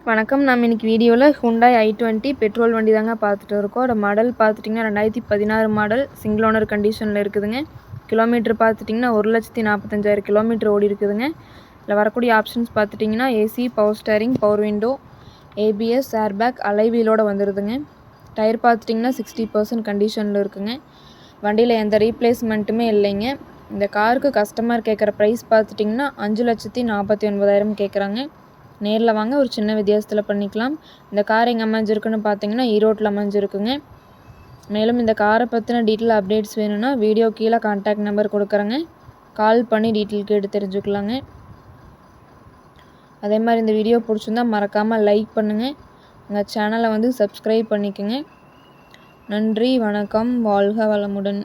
வணக்கம். நம்ம இன்னைக்கு வீடியோவில் Hyundai i20 பெட்ரோல் வண்டி தாங்க பார்த்துட்டு இருக்கோம். அதோட மாடல் பார்த்துட்டிங்கன்னா 2016 மாடல் சிங்கிள் ஓனர் கண்டிஷனில் இருக்குதுங்க. கிலோமீட்டர் பார்த்துட்டிங்கன்னா 1,45,000 கிலோமீட்டர் ஓடி இருக்குதுங்க. இதில் வரக்கூடிய ஆப்ஷன்ஸ் பார்த்துட்டிங்கன்னா AC, power steering, power window, ABS, airbag, அலைவீலோடு வந்துடுதுங்க. டயர் பார்த்துட்டிங்கன்னா 60% கண்டிஷனில் இருக்குங்க. வண்டியில் எந்த ரீப்ளேஸ்மெண்ட்டுமே இல்லைங்க. இந்த காருக்கு கஸ்டமர் கேட்குற ப்ரைஸ் பார்த்துட்டிங்கன்னா 5,49,000 கேட்குறாங்க. நேரில் வாங்க, ஒரு சின்ன வித்தியாசத்தில் பண்ணிக்கலாம். இந்த கார் எங்கே அமைஞ்சிருக்குன்னு பார்த்தீங்கன்னா ஈரோட்டில் அமைஞ்சிருக்குங்க. மேலும் இந்த காரை பற்றின டீட்டெயில் அப்டேட்ஸ் வேணும்னா வீடியோ கீழே கான்டாக்ட் நம்பர் கொடுக்குறேங்க. கால் பண்ணி டீட்டெயில் கேட்டு தெரிஞ்சுக்கலாங்க. அதே மாதிரி இந்த வீடியோ பிடிச்சிருந்தா மறக்காமல் லைக் பண்ணுங்கள். எங்கள் சேனலை சப்ஸ்கிரைப் பண்ணிக்கோங்க. நன்றி, வணக்கம், வாழ்க வளமுடன்.